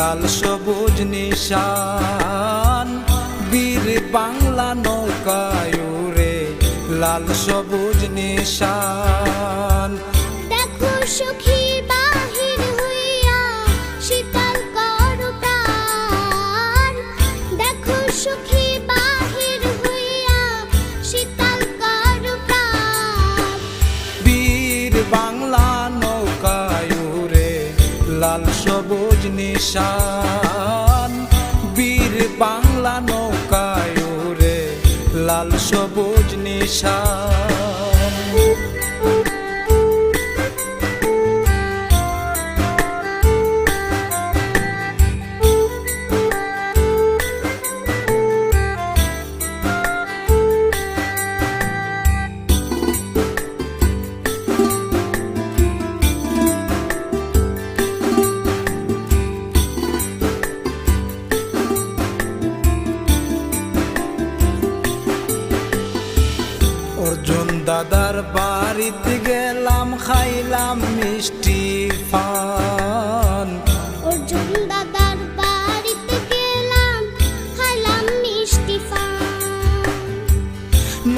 লাল সবুজ নিশান বীর বাংলা নৌকায় উড়ে লাল সবুজ নিশান। দেখো সখী বাহির হইয়া শীতল কর প্রাণ, দেখো সখী বাহির হইয়া শীতল কর প্রাণ। বীর বাংলা নৌকায় উড়ে লাল সবুজ নিশান বীর বাংলা নৌকায় উড়ে লাল সবুজ নিশান। অর্জুন দাদার বাড়িতে গেলাম খাইলাম মিষ্টি পান। অর্জুন দাদার বাড়িতে গেলাম খাইলাম মিষ্টি পান।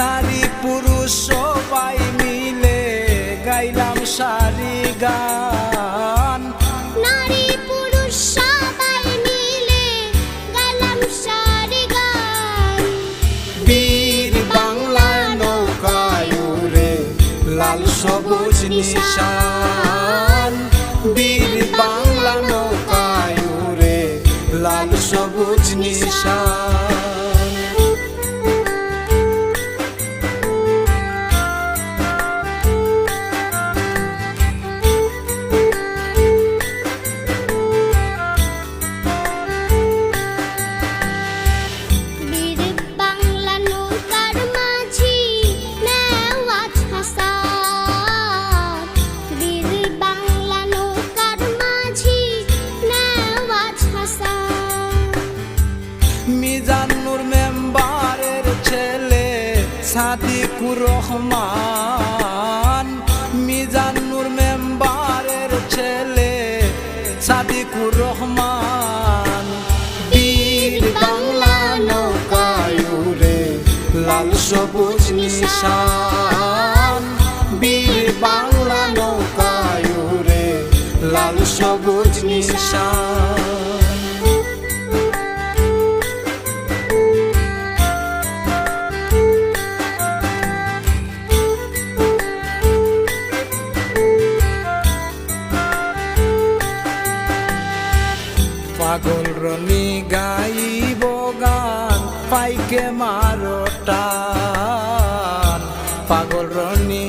নারী পুরুষ সবাই মিলে গাইলাম সারি গান। নারী পুরুষ সবাই মিলে গাইলাম সারি গান। বীর বাংলা নৌকায় উড়ে লাল সবুজ নিশান বীর বাংলা নৌকায় উড়ে লাল সবুজ নিশান। বীর বাংলা নৌকার মাঝি নেওয়াজ হাসান, বীর বাংলা নৌকার মাঝি নেওয়াজ হাসান। মিজানুর মেম্বারের ছেলে সাদিকুর রহমান। মিজানুর মেম্বারের ছেলে সাদিকুর রহমান। বীর বাংলা নৌকায় উড়ে লাল সবুজ নিশান বীর বাংলা নৌকায় উড়ে লাল সবুজ নিশান। পাগল রনি গাইব গান পাইকে মারো টান। পাগল রনি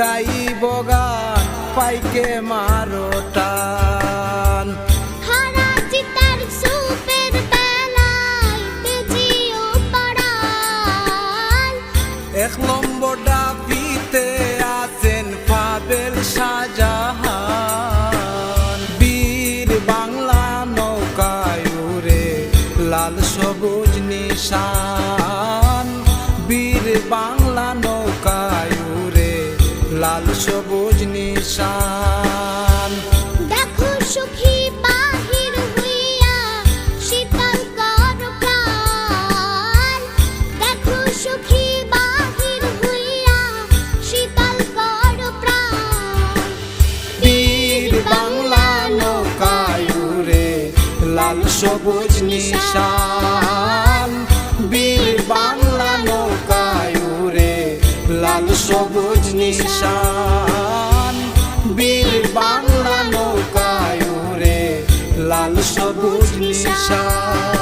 গাইব গান পাইকে মারো টান। হারা চিতার সুপের বেলায় বেজিও পড়ান। এক নম্বর ডাবিতে আছেন পাবেল শাহজাহান। বীর বাংলা নৌকায় উড়ে লাল সবুজ নিশান বীর বাংলা নৌকায় উড়ে লাল সবুজ নিশান। দেখো সখী বাহির হইয়া শীতল কর প্রাণ, দেখো সখী বাহির হইয়া শীতল কর প্রাণ। বীর বাংলা নৌকায় উড়ে লাল সবুজ নিশান বীর বাংলা নৌকায় উড়ে লাল সবুজ নিশান বীর বাংলা নৌকায় উড়ে লাল সবুজ নিশান।